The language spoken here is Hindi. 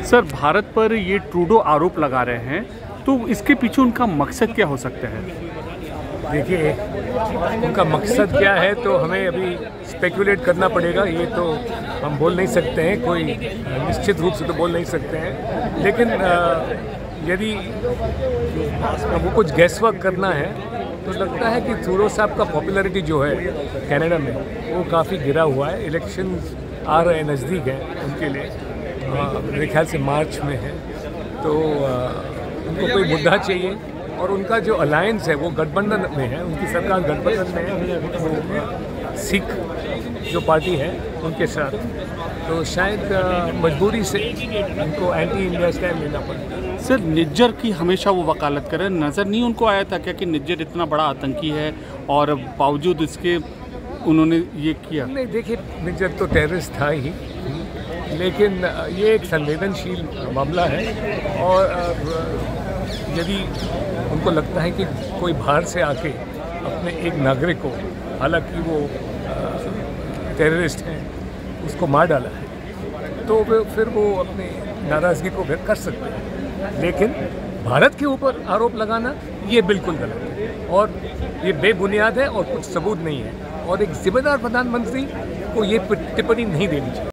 सर, भारत पर ये ट्रूडो आरोप लगा रहे हैं, तो इसके पीछे उनका मकसद क्या हो सकता है? देखिए, उनका मकसद क्या है तो हमें अभी स्पेकुलेट करना पड़ेगा। ये तो हम बोल नहीं सकते हैं, कोई निश्चित रूप से तो बोल नहीं सकते हैं। लेकिन यदि वो कुछ गैस वर्क करना है तो लगता है कि ट्रूडो साहब का पॉपुलैरिटी जो है कनाडा में वो काफ़ी गिरा हुआ है। इलेक्शंस आ रहे हैं, नज़दीक हैं उनके लिए, मेरे ख्याल से मार्च में है। तो उनको कोई मुद्दा चाहिए और उनका जो अलायंस है वो गठबंधन में है, उनकी सरकार गठबंधन में है, वो सिख जो पार्टी है उनके साथ। तो शायद मजबूरी से उनको एंटी इंडिया स्टैंड लेना पड़ता है। सर, निज्जर की हमेशा वो वकालत कर रहे हैं, नज़र नहीं उनको आया था क्या कि निज्जर इतना बड़ा आतंकी है और बावजूद इसके उन्होंने ये किया? नहीं, देखिए, निज्जर तो टेररिस्ट था ही, लेकिन ये एक संवेदनशील मामला है और यदि उनको लगता है कि कोई बाहर से आके अपने एक नागरिक को, हालांकि वो टेररिस्ट हैं, उसको मार डाला है, तो फिर वो अपने नाराज़गी को व्यक्त कर सकते हैं। लेकिन भारत के ऊपर आरोप लगाना ये बिल्कुल गलत है और ये बेबुनियाद है और कुछ सबूत नहीं है और एक जिम्मेदार प्रधानमंत्री को ये टिप्पणी नहीं देनी चाहिए।